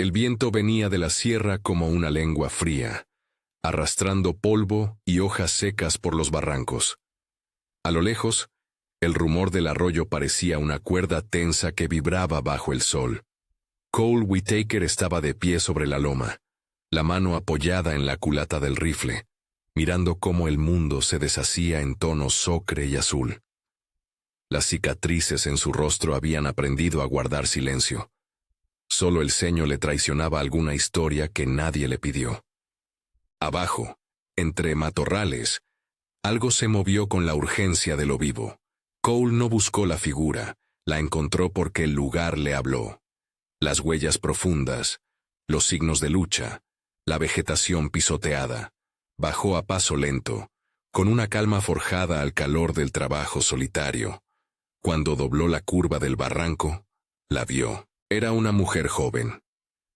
El viento venía de la sierra como una lengua fría, arrastrando polvo y hojas secas por los barrancos. A lo lejos, el rumor del arroyo parecía una cuerda tensa que vibraba bajo el sol. Cole Whitaker estaba de pie sobre la loma, la mano apoyada en la culata del rifle, mirando cómo el mundo se deshacía en tonos ocre y azul. Las cicatrices en su rostro habían aprendido a guardar silencio. Solo el ceño le traicionaba alguna historia que nadie le pidió. Abajo, entre matorrales, algo se movió con la urgencia de lo vivo. Cole no buscó la figura, la encontró porque el lugar le habló. Las huellas profundas, los signos de lucha, la vegetación pisoteada. Bajó a paso lento, con una calma forjada al calor del trabajo solitario. Cuando dobló la curva del barranco, la vio. Era una mujer joven.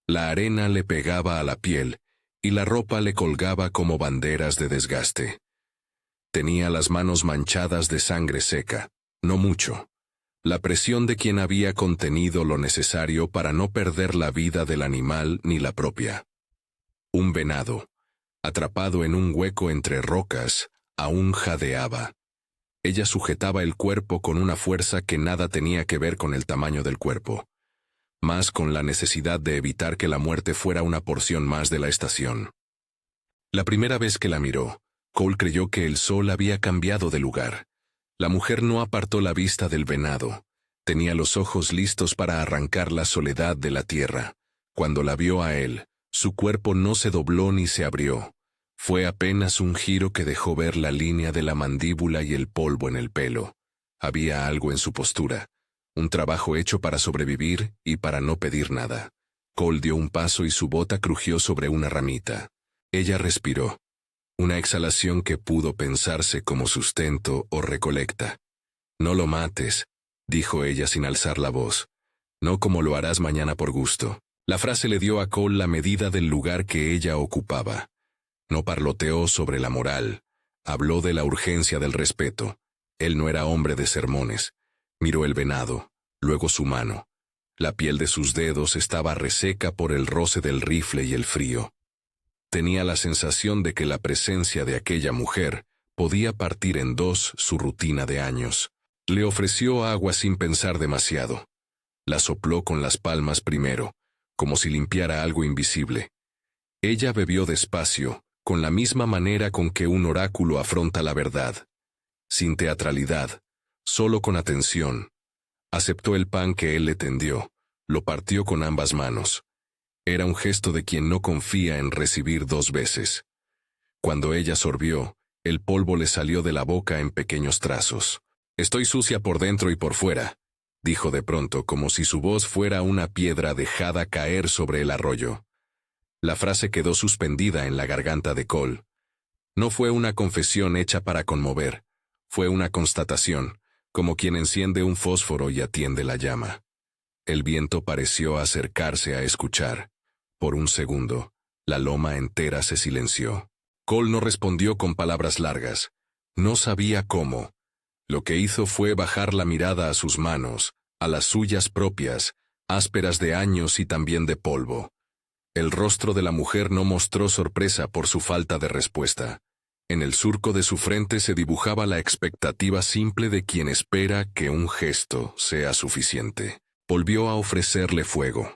La arena le pegaba a la piel y la ropa le colgaba como banderas de desgaste. Tenía las manos manchadas de sangre seca, no mucho. La presión de quien había contenido lo necesario para no perder la vida del animal ni la propia. Un venado, atrapado en un hueco entre rocas, aún jadeaba. Ella sujetaba el cuerpo con una fuerza que nada tenía que ver con el tamaño del cuerpo, más con la necesidad de evitar que la muerte fuera una porción más de la estación. La primera vez que la miró, Cole creyó que el sol había cambiado de lugar. La mujer no apartó la vista del venado. Tenía los ojos listos para arrancar la soledad de la tierra. Cuando la vio a él, su cuerpo no se dobló ni se abrió. Fue apenas un giro que dejó ver la línea de la mandíbula y el polvo en el pelo. Había algo en su postura. Un trabajo hecho para sobrevivir y para no pedir nada. Cole dio un paso y su bota crujió sobre una ramita. Ella respiró. Una exhalación que pudo pensarse como sustento o recolecta. «No lo mates», dijo ella sin alzar la voz. «No como lo harás mañana por gusto». La frase le dio a Cole la medida del lugar que ella ocupaba. No parloteó sobre la moral. Habló de la urgencia del respeto. Él no era hombre de sermones. Miró el venado, luego su mano. La piel de sus dedos estaba reseca por el roce del rifle y el frío. Tenía la sensación de que la presencia de aquella mujer podía partir en dos su rutina de años. Le ofreció agua sin pensar demasiado. La sopló con las palmas primero, como si limpiara algo invisible. Ella bebió despacio, con la misma manera con que un oráculo afronta la verdad. Sin teatralidad, solo con atención. Aceptó el pan que él le tendió, lo partió con ambas manos. Era un gesto de quien no confía en recibir dos veces. Cuando ella sorbió, el polvo le salió de la boca en pequeños trazos. «Estoy sucia por dentro y por fuera», dijo de pronto, como si su voz fuera una piedra dejada caer sobre el arroyo. La frase quedó suspendida en la garganta de Cole. No fue una confesión hecha para conmover, fue una constatación, como quien enciende un fósforo y atiende la llama. El viento pareció acercarse a escuchar. Por un segundo, la loma entera se silenció. Cole no respondió con palabras largas. No sabía cómo. Lo que hizo fue bajar la mirada a sus manos, a las suyas propias, ásperas de años y también de polvo. El rostro de la mujer no mostró sorpresa por su falta de respuesta. En el surco de su frente se dibujaba la expectativa simple de quien espera que un gesto sea suficiente. Volvió a ofrecerle fuego.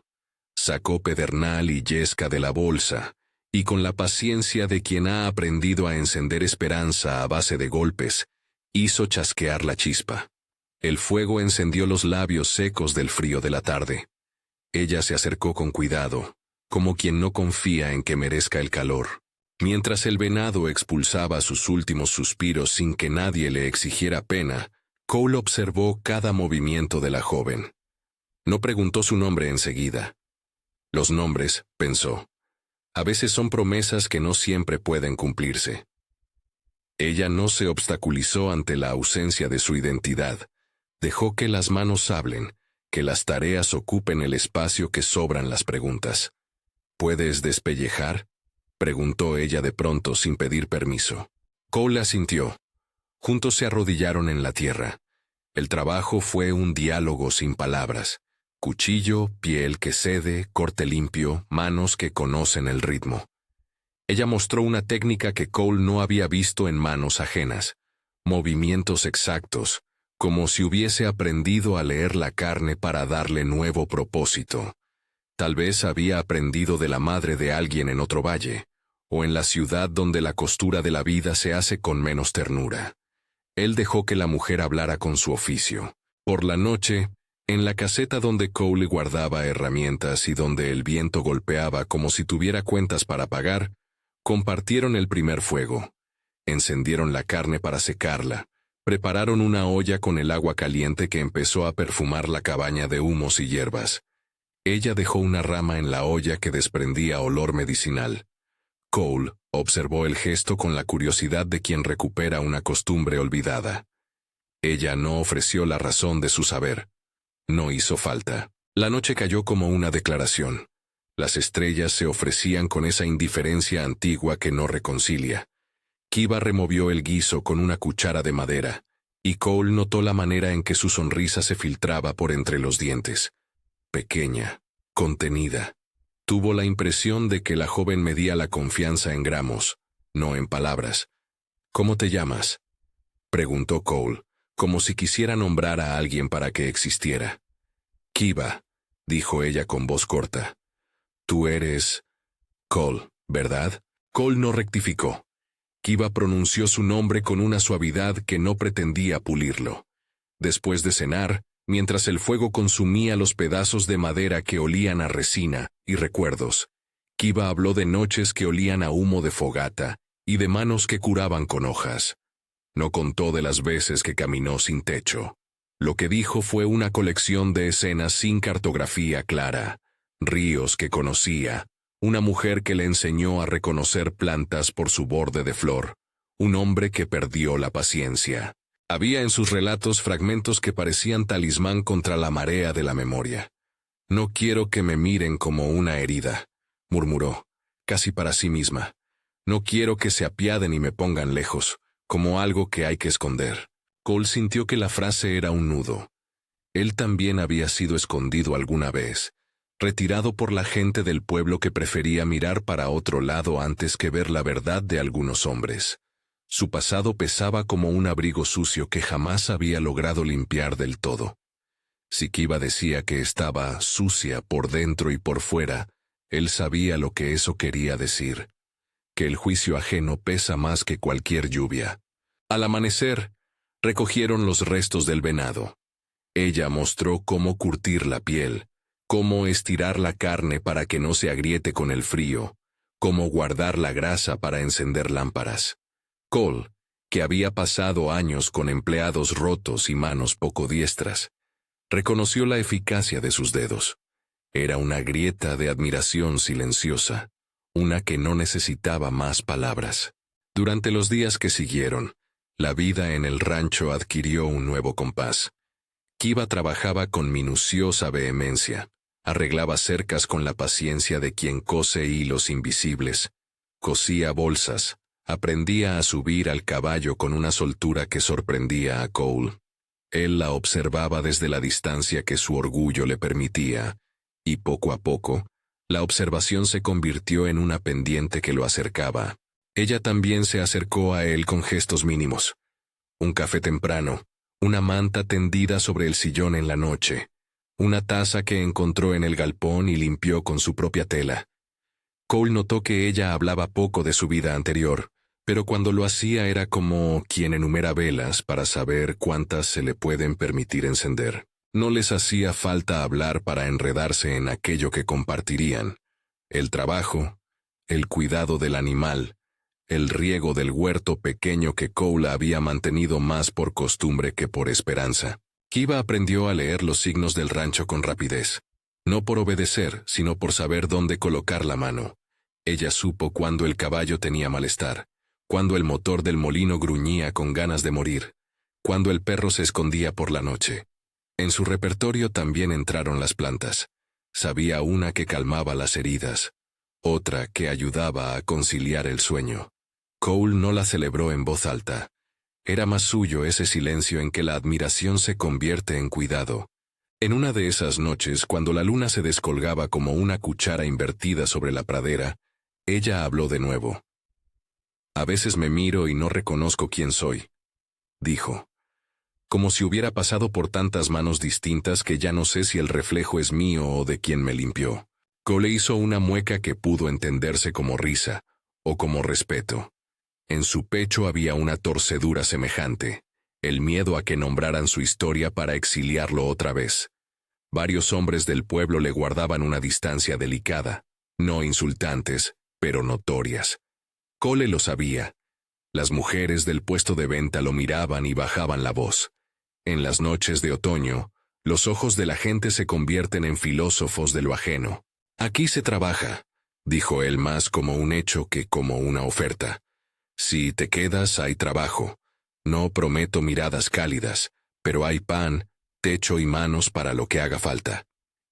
Sacó pedernal y yesca de la bolsa, y con la paciencia de quien ha aprendido a encender esperanza a base de golpes, hizo chasquear la chispa. El fuego encendió los labios secos del frío de la tarde. Ella se acercó con cuidado, como quien no confía en que merezca el calor. Mientras el venado expulsaba sus últimos suspiros sin que nadie le exigiera pena, Cole observó cada movimiento de la joven. No preguntó su nombre enseguida. Los nombres, pensó, a veces son promesas que no siempre pueden cumplirse. Ella no se obstaculizó ante la ausencia de su identidad. Dejó que las manos hablen, que las tareas ocupen el espacio que sobran las preguntas. «¿Puedes despellejar?», preguntó ella de pronto sin pedir permiso. Cole asintió. Juntos se arrodillaron en la tierra. El trabajo fue un diálogo sin palabras. Cuchillo, piel que cede, corte limpio, manos que conocen el ritmo. Ella mostró una técnica que Cole no había visto en manos ajenas. Movimientos exactos, como si hubiese aprendido a leer la carne para darle nuevo propósito. Tal vez había aprendido de la madre de alguien en otro valle, o en la ciudad donde la costura de la vida se hace con menos ternura. Él dejó que la mujer hablara con su oficio. Por la noche, en la caseta donde Cole guardaba herramientas y donde el viento golpeaba como si tuviera cuentas para pagar, compartieron el primer fuego. Encendieron la carne para secarla, prepararon una olla con el agua caliente que empezó a perfumar la cabaña de humos y hierbas. Ella dejó una rama en la olla que desprendía olor medicinal. Cole observó el gesto con la curiosidad de quien recupera una costumbre olvidada. Ella no ofreció la razón de su saber. No hizo falta. La noche cayó como una declaración. Las estrellas se ofrecían con esa indiferencia antigua que no reconcilia. Kiva removió el guiso con una cuchara de madera, y Cole notó la manera en que su sonrisa se filtraba por entre los dientes. Pequeña, contenida. Tuvo la impresión de que la joven medía la confianza en gramos, no en palabras. ¿Cómo te llamas?, preguntó Cole, como si quisiera nombrar a alguien para que existiera. Kiva, dijo ella con voz corta. Tú eres Cole, ¿verdad? Cole no rectificó. Kiva pronunció su nombre con una suavidad que no pretendía pulirlo. Después de cenar, mientras el fuego consumía los pedazos de madera que olían a resina y recuerdos, Kiva habló de noches que olían a humo de fogata y de manos que curaban con hojas. No contó de las veces que caminó sin techo. Lo que dijo fue una colección de escenas sin cartografía clara, ríos que conocía, una mujer que le enseñó a reconocer plantas por su borde de flor, un hombre que perdió la paciencia. Había en sus relatos fragmentos que parecían talismán contra la marea de la memoria. No quiero que me miren como una herida, murmuró, casi para sí misma. No quiero que se apiaden y me pongan lejos, como algo que hay que esconder. Cole sintió que la frase era un nudo. Él también había sido escondido alguna vez, retirado por la gente del pueblo que prefería mirar para otro lado antes que ver la verdad de algunos hombres. Su pasado pesaba como un abrigo sucio que jamás había logrado limpiar del todo. Si Kiva decía que estaba sucia por dentro y por fuera, él sabía lo que eso quería decir. Que el juicio ajeno pesa más que cualquier lluvia. Al amanecer, recogieron los restos del venado. Ella mostró cómo curtir la piel, cómo estirar la carne para que no se agriete con el frío, cómo guardar la grasa para encender lámparas. Cole, que había pasado años con empleados rotos y manos poco diestras, reconoció la eficacia de sus dedos. Era una grieta de admiración silenciosa, una que no necesitaba más palabras. Durante los días que siguieron, la vida en el rancho adquirió un nuevo compás. Kiva trabajaba con minuciosa vehemencia, arreglaba cercas con la paciencia de quien cose hilos invisibles, cosía bolsas, aprendía a subir al caballo con una soltura que sorprendía a Cole. Él la observaba desde la distancia que su orgullo le permitía, y poco a poco, la observación se convirtió en una pendiente que lo acercaba. Ella también se acercó a él con gestos mínimos. Un café temprano, una manta tendida sobre el sillón en la noche, una taza que encontró en el galpón y limpió con su propia tela. Cole notó que ella hablaba poco de su vida anterior, pero cuando lo hacía era como quien enumera velas para saber cuántas se le pueden permitir encender. No les hacía falta hablar para enredarse en aquello que compartirían: el trabajo, el cuidado del animal, el riego del huerto pequeño que Cole había mantenido más por costumbre que por esperanza. Kiva aprendió a leer los signos del rancho con rapidez. No por obedecer, sino por saber dónde colocar la mano. Ella supo cuando el caballo tenía malestar, cuando el motor del molino gruñía con ganas de morir, cuando el perro se escondía por la noche. En su repertorio también entraron las plantas. Sabía una que calmaba las heridas, otra que ayudaba a conciliar el sueño. Cole no la celebró en voz alta. Era más suyo ese silencio en que la admiración se convierte en cuidado. En una de esas noches, cuando la luna se descolgaba como una cuchara invertida sobre la pradera, ella habló de nuevo. «A veces me miro y no reconozco quién soy», dijo. «Como si hubiera pasado por tantas manos distintas que ya no sé si el reflejo es mío o de quien me limpió». Cole hizo una mueca que pudo entenderse como risa, o como respeto. En su pecho había una torcedura semejante, el miedo a que nombraran su historia para exiliarlo otra vez. Varios hombres del pueblo le guardaban una distancia delicada, no insultantes, pero notorias. Cole lo sabía. Las mujeres del puesto de venta lo miraban y bajaban la voz. En las noches de otoño, los ojos de la gente se convierten en filósofos de lo ajeno. «Aquí se trabaja», dijo él más como un hecho que como una oferta. «Si te quedas, hay trabajo. No prometo miradas cálidas, pero hay pan, techo y manos para lo que haga falta».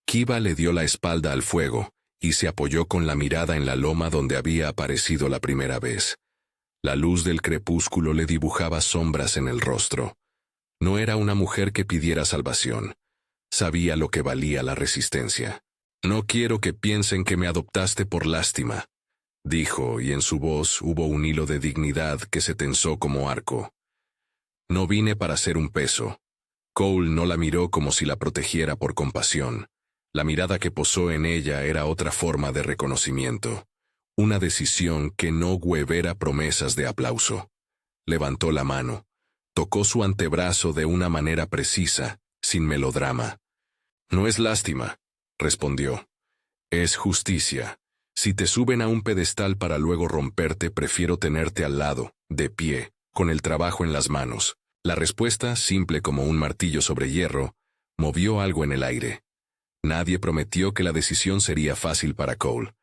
Kiva le dio la espalda al fuego y se apoyó con la mirada en la loma donde había aparecido la primera vez. La luz del crepúsculo le dibujaba sombras en el rostro. No era una mujer que pidiera salvación. Sabía lo que valía la resistencia. «No quiero que piensen que me adoptaste por lástima», dijo, y en su voz hubo un hilo de dignidad que se tensó como arco. «No vine para ser un peso». Cole no la miró como si la protegiera por compasión. La mirada que posó en ella era otra forma de reconocimiento. Una decisión que no huevera promesas de aplauso. Levantó la mano. Tocó su antebrazo de una manera precisa, sin melodrama. «No es lástima», respondió. «Es justicia. Si te suben a un pedestal para luego romperte, prefiero tenerte al lado, de pie, con el trabajo en las manos». La respuesta, simple como un martillo sobre hierro, movió algo en el aire. Nadie prometió que la decisión sería fácil para Cole.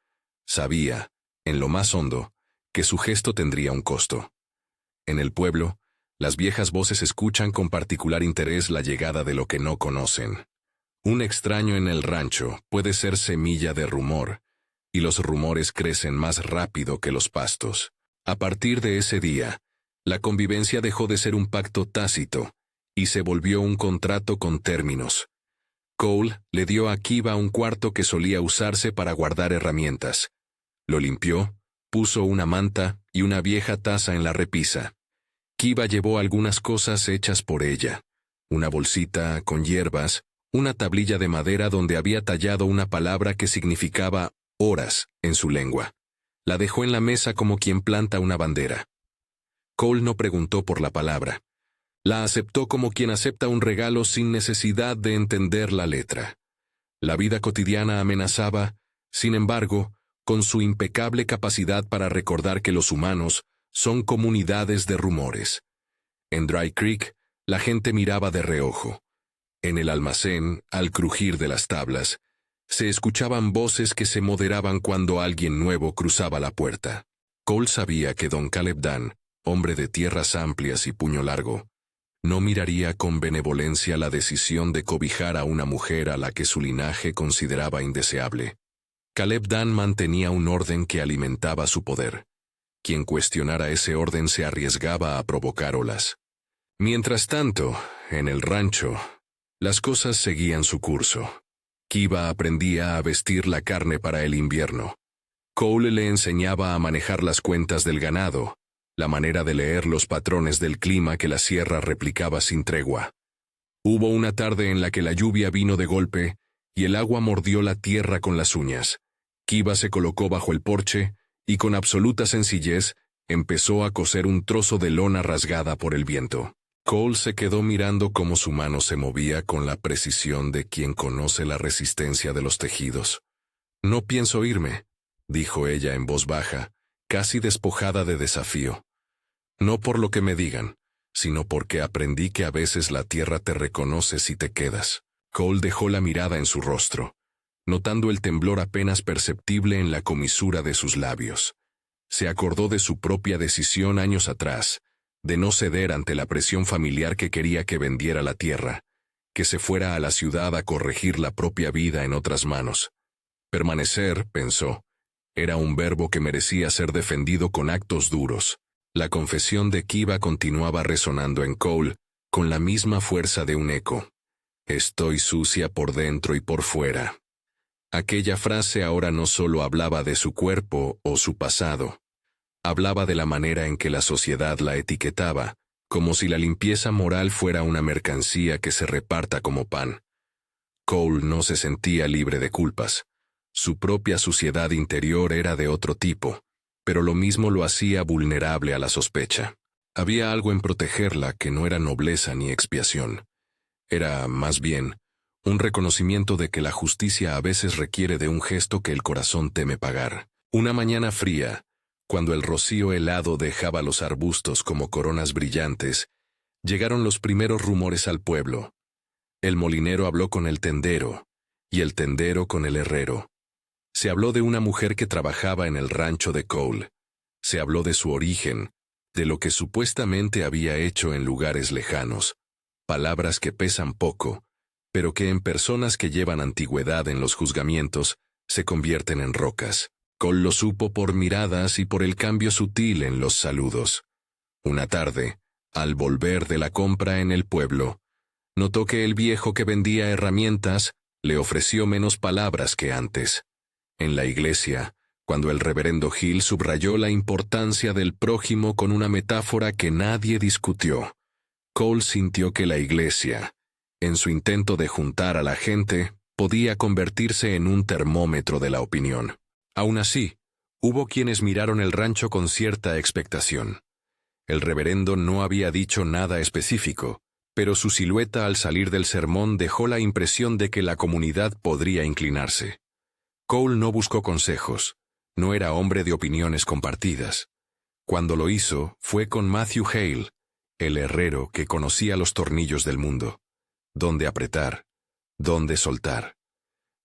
Sabía, en lo más hondo, que su gesto tendría un costo. En el pueblo, las viejas voces escuchan con particular interés la llegada de lo que no conocen. Un extraño en el rancho puede ser semilla de rumor, y los rumores crecen más rápido que los pastos. A partir de ese día, la convivencia dejó de ser un pacto tácito y se volvió un contrato con términos. Cole le dio a Kiva un cuarto que solía usarse para guardar herramientas. Lo limpió, puso una manta y una vieja taza en la repisa. Kiva llevó algunas cosas hechas por ella. Una bolsita con hierbas, una tablilla de madera donde había tallado una palabra que significaba horas en su lengua. La dejó en la mesa como quien planta una bandera. Cole no preguntó por la palabra. La aceptó como quien acepta un regalo sin necesidad de entender la letra. La vida cotidiana amenazaba, sin embargo, con su impecable capacidad para recordar que los humanos son comunidades de rumores. En Dry Creek, la gente miraba de reojo. En el almacén, al crujir de las tablas, se escuchaban voces que se moderaban cuando alguien nuevo cruzaba la puerta. Cole sabía que don Caleb Dunn, hombre de tierras amplias y puño largo, no miraría con benevolencia la decisión de cobijar a una mujer a la que su linaje consideraba indeseable. Caleb Dunn mantenía un orden que alimentaba su poder. Quien cuestionara ese orden se arriesgaba a provocar olas. Mientras tanto, en el rancho, las cosas seguían su curso. Kiva aprendía a vestir la carne para el invierno. Cole le enseñaba a manejar las cuentas del ganado, la manera de leer los patrones del clima que la sierra replicaba sin tregua. Hubo una tarde en la que la lluvia vino de golpe y el agua mordió la tierra con las uñas. Kiva se colocó bajo el porche y con absoluta sencillez empezó a coser un trozo de lona rasgada por el viento. Cole se quedó mirando cómo su mano se movía con la precisión de quien conoce la resistencia de los tejidos. «No pienso irme», dijo ella en voz baja, casi despojada de desafío. «No por lo que me digan, sino porque aprendí que a veces la tierra te reconoce si te quedas». Cole dejó la mirada en su rostro, notando el temblor apenas perceptible en la comisura de sus labios. Se acordó de su propia decisión años atrás, de no ceder ante la presión familiar que quería que vendiera la tierra, que se fuera a la ciudad a corregir la propia vida en otras manos. Permanecer, pensó, era un verbo que merecía ser defendido con actos duros. La confesión de Kiva continuaba resonando en Cole, con la misma fuerza de un eco. Estoy sucia por dentro y por fuera. Aquella frase ahora no solo hablaba de su cuerpo o su pasado. Hablaba de la manera en que la sociedad la etiquetaba, como si la limpieza moral fuera una mercancía que se reparta como pan. Cole no se sentía libre de culpas. Su propia suciedad interior era de otro tipo, pero lo mismo lo hacía vulnerable a la sospecha. Había algo en protegerla que no era nobleza ni expiación. Era, más bien, un reconocimiento de que la justicia a veces requiere de un gesto que el corazón teme pagar. Una mañana fría, cuando el rocío helado dejaba los arbustos como coronas brillantes, llegaron los primeros rumores al pueblo. El molinero habló con el tendero, y el tendero con el herrero. Se habló de una mujer que trabajaba en el rancho de Cole. Se habló de su origen, de lo que supuestamente había hecho en lugares lejanos. Palabras que pesan poco, pero que en personas que llevan antigüedad en los juzgamientos se convierten en rocas. Cole lo supo por miradas y por el cambio sutil en los saludos. Una tarde, al volver de la compra en el pueblo, notó que el viejo que vendía herramientas le ofreció menos palabras que antes. En la iglesia, cuando el reverendo Hill subrayó la importancia del prójimo con una metáfora que nadie discutió, Cole sintió que la iglesia, en su intento de juntar a la gente, podía convertirse en un termómetro de la opinión. Aún así, hubo quienes miraron el rancho con cierta expectación. El reverendo no había dicho nada específico, pero su silueta al salir del sermón dejó la impresión de que la comunidad podría inclinarse. Cole no buscó consejos, no era hombre de opiniones compartidas. Cuando lo hizo, fue con Matthew Hale, el herrero que conocía los tornillos del mundo. Dónde apretar, dónde soltar.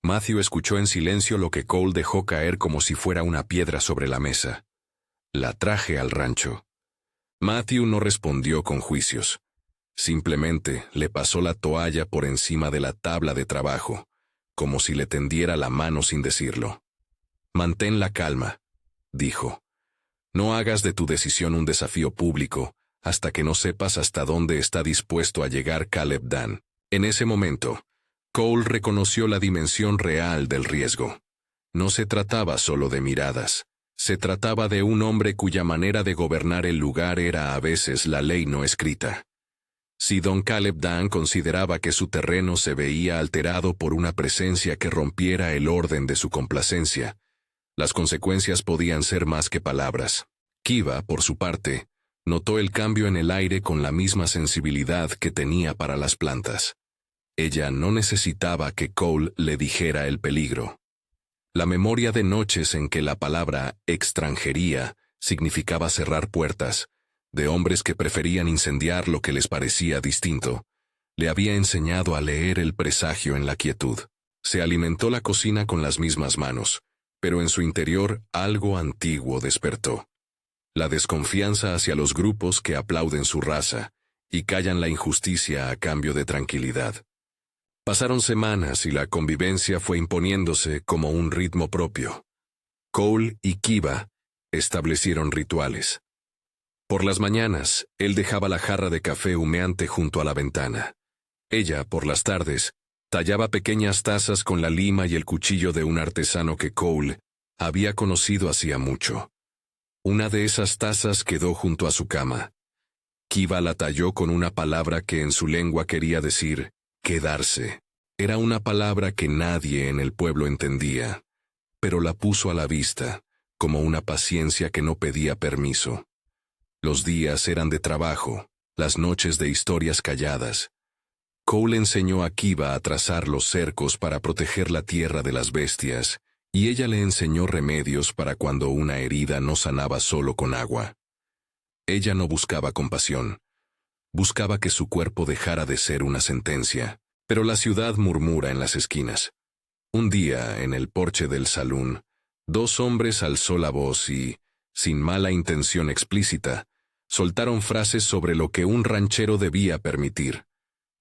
Matthew escuchó en silencio lo que Cole dejó caer como si fuera una piedra sobre la mesa. La traje al rancho. Matthew no respondió con juicios. Simplemente le pasó la toalla por encima de la tabla de trabajo, como si le tendiera la mano sin decirlo. Mantén la calma, dijo. No hagas de tu decisión un desafío público hasta que no sepas hasta dónde está dispuesto a llegar Caleb Dunn. En ese momento, Cole reconoció la dimensión real del riesgo. No se trataba solo de miradas. Se trataba de un hombre cuya manera de gobernar el lugar era a veces la ley no escrita. Si don Caleb Dunn consideraba que su terreno se veía alterado por una presencia que rompiera el orden de su complacencia, las consecuencias podían ser más que palabras. Kiva, por su parte, notó el cambio en el aire con la misma sensibilidad que tenía para las plantas. Ella no necesitaba que Cole le dijera el peligro. La memoria de noches en que la palabra extranjería significaba cerrar puertas, de hombres que preferían incendiar lo que les parecía distinto, le había enseñado a leer el presagio en la quietud. Se alimentó la cocina con las mismas manos, pero en su interior algo antiguo despertó. La desconfianza hacia los grupos que aplauden su raza y callan la injusticia a cambio de tranquilidad. Pasaron semanas y la convivencia fue imponiéndose como un ritmo propio. Cole y Kiva establecieron rituales. Por las mañanas, él dejaba la jarra de café humeante junto a la ventana. Ella, por las tardes, tallaba pequeñas tazas con la lima y el cuchillo de un artesano que Cole había conocido hacía mucho. Una de esas tazas quedó junto a su cama. Kiva la talló con una palabra que en su lengua quería decir quedarse. Era una palabra que nadie en el pueblo entendía, pero la puso a la vista, como una paciencia que no pedía permiso. Los días eran de trabajo, las noches de historias calladas. Cole enseñó a Kiva a trazar los cercos para proteger la tierra de las bestias, y ella le enseñó remedios para cuando una herida no sanaba solo con agua. Ella no buscaba compasión. Buscaba que su cuerpo dejara de ser una sentencia. Pero la ciudad murmura en las esquinas. Un día, en el porche del salón, dos hombres alzó la voz y, sin mala intención explícita, soltaron frases sobre lo que un ranchero debía permitir.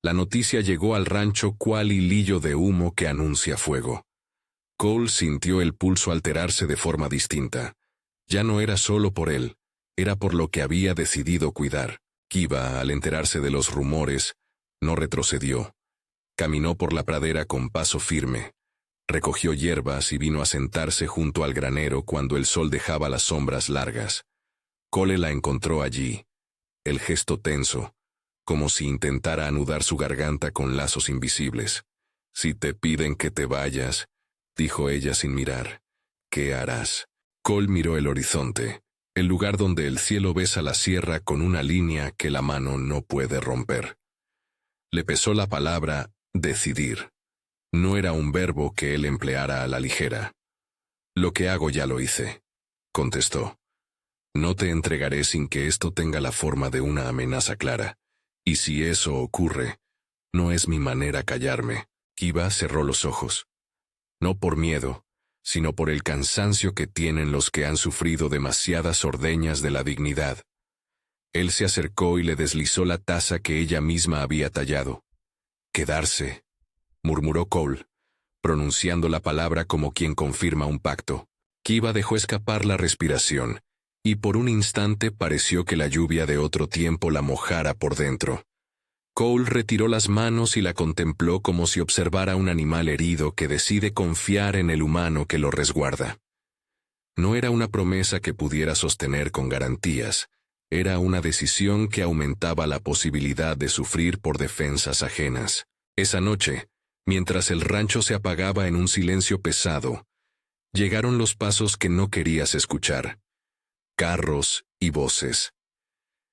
La noticia llegó al rancho cual hilillo de humo que anuncia fuego. Cole sintió el pulso alterarse de forma distinta. Ya no era solo por él, era por lo que había decidido cuidar. Kiva, al enterarse de los rumores, no retrocedió. Caminó por la pradera con paso firme. Recogió hierbas y vino a sentarse junto al granero cuando el sol dejaba las sombras largas. Cole la encontró allí, el gesto tenso, como si intentara anudar su garganta con lazos invisibles. «Si te piden que te vayas», dijo ella sin mirar, «¿qué harás?». Cole miró el horizonte, el lugar donde el cielo besa la sierra con una línea que la mano no puede romper. Le pesó la palabra decidir. No era un verbo que él empleara a la ligera. «Lo que hago ya lo hice», contestó. «No te entregaré sin que esto tenga la forma de una amenaza clara. Y si eso ocurre, no es mi manera callarme». Kiva cerró los ojos. No por miedo, sino por el cansancio que tienen los que han sufrido demasiadas ordeñas de la dignidad. Él se acercó y le deslizó la taza que ella misma había tallado. «Quedarse», murmuró Cole, pronunciando la palabra como quien confirma un pacto. Kiva dejó escapar la respiración, y por un instante pareció que la lluvia de otro tiempo la mojara por dentro. Cole retiró las manos y la contempló como si observara un animal herido que decide confiar en el humano que lo resguarda. No era una promesa que pudiera sostener con garantías, era una decisión que aumentaba la posibilidad de sufrir por defensas ajenas. Esa noche, mientras el rancho se apagaba en un silencio pesado, llegaron los pasos que no querías escuchar. Carros y voces.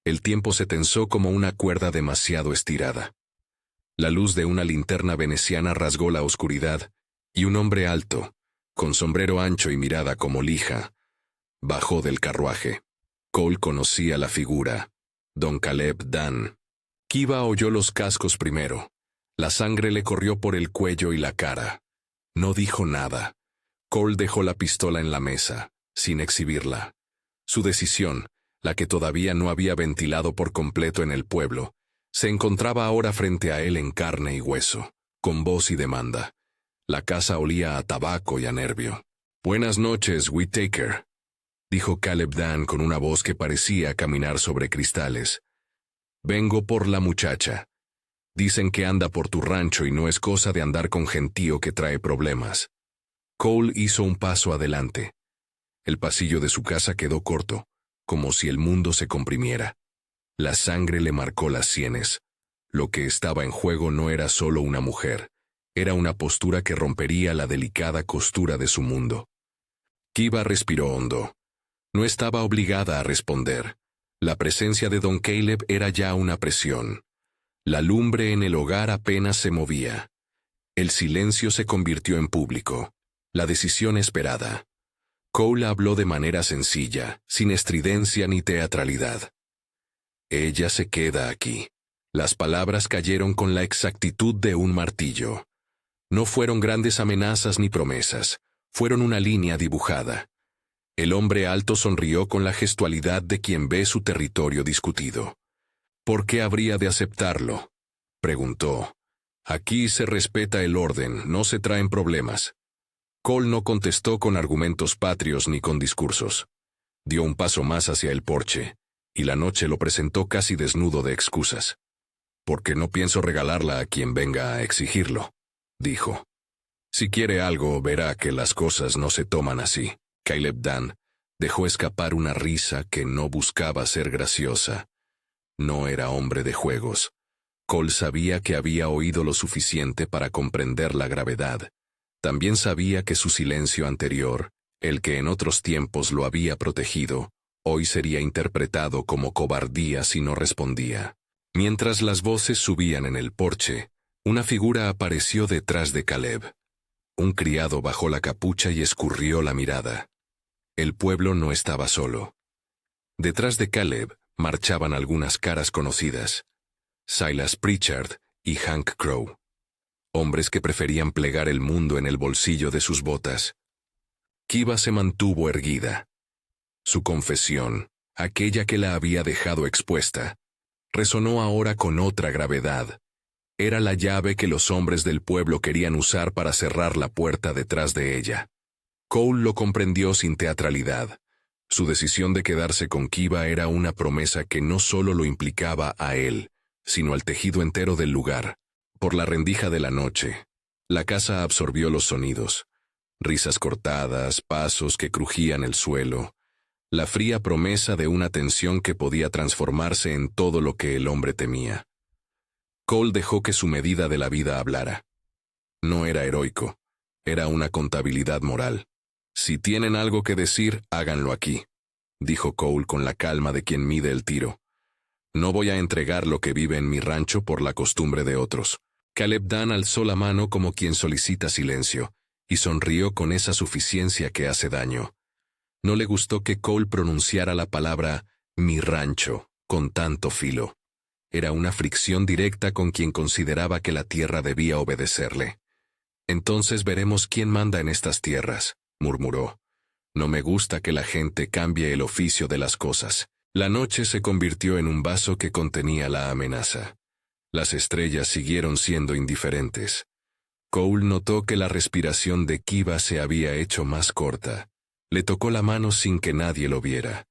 El tiempo se tensó como una cuerda demasiado estirada. La luz de una linterna veneciana rasgó la oscuridad, y un hombre alto, con sombrero ancho y mirada como lija, bajó del carruaje. Cole conocía la figura, Don Caleb Dunn. Kiva oyó los cascos primero. La sangre le corrió por el cuello y la cara. No dijo nada. Cole dejó la pistola en la mesa, sin exhibirla. Su decisión, la que todavía no había ventilado por completo en el pueblo, se encontraba ahora frente a él en carne y hueso, con voz y demanda. La casa olía a tabaco y a nervio. «Buenas noches, Whittaker», dijo Caleb Dunn con una voz que parecía caminar sobre cristales. «Vengo por la muchacha. Dicen que anda por tu rancho y no es cosa de andar con gentío que trae problemas». Cole hizo un paso adelante. El pasillo de su casa quedó corto, como si el mundo se comprimiera. La sangre le marcó las sienes. Lo que estaba en juego no era solo una mujer, era una postura que rompería la delicada costura de su mundo. Kiva respiró hondo. No estaba obligada a responder. La presencia de Don Caleb era ya una presión. La lumbre en el hogar apenas se movía. El silencio se convirtió en público. La decisión esperada. Cole habló de manera sencilla, sin estridencia ni teatralidad. «Ella se queda aquí». Las palabras cayeron con la exactitud de un martillo. No fueron grandes amenazas ni promesas, fueron una línea dibujada. El hombre alto sonrió con la gestualidad de quien ve su territorio discutido. «¿Por qué habría de aceptarlo?», preguntó. «Aquí se respeta el orden, no se traen problemas». Cole no contestó con argumentos patrios ni con discursos. Dio un paso más hacia el porche, y la noche lo presentó casi desnudo de excusas. «Porque no pienso regalarla a quien venga a exigirlo», dijo. «Si quiere algo, verá que las cosas no se toman así». Caleb Dunn dejó escapar una risa que no buscaba ser graciosa. No era hombre de juegos. Cole sabía que había oído lo suficiente para comprender la gravedad. También sabía que su silencio anterior, el que en otros tiempos lo había protegido, hoy sería interpretado como cobardía si no respondía. Mientras las voces subían en el porche, una figura apareció detrás de Caleb. Un criado bajó la capucha y escurrió la mirada. El pueblo no estaba solo. Detrás de Caleb marchaban algunas caras conocidas. Silas Pritchard y Hank Crow. Hombres que preferían plegar el mundo en el bolsillo de sus botas. Kiva se mantuvo erguida. Su confesión, aquella que la había dejado expuesta, resonó ahora con otra gravedad. Era la llave que los hombres del pueblo querían usar para cerrar la puerta detrás de ella. Cole lo comprendió sin teatralidad. Su decisión de quedarse con Kiva era una promesa que no solo lo implicaba a él, sino al tejido entero del lugar. Por la rendija de la noche, la casa absorbió los sonidos. Risas cortadas, pasos que crujían el suelo, la fría promesa de una tensión que podía transformarse en todo lo que el hombre temía. Cole dejó que su medida de la vida hablara. No era heroico, era una contabilidad moral. Si tienen algo que decir, háganlo aquí, dijo Cole con la calma de quien mide el tiro. No voy a entregar lo que vive en mi rancho por la costumbre de otros. Caleb Dunn alzó la mano como quien solicita silencio, y sonrió con esa suficiencia que hace daño. No le gustó que Cole pronunciara la palabra «mi rancho» con tanto filo. Era una fricción directa con quien consideraba que la tierra debía obedecerle. «Entonces veremos quién manda en estas tierras», murmuró. «No me gusta que la gente cambie el oficio de las cosas». La noche se convirtió en un vaso que contenía la amenaza. Las estrellas siguieron siendo indiferentes. Cole notó que la respiración de Kiva se había hecho más corta. Le tocó la mano sin que nadie lo viera.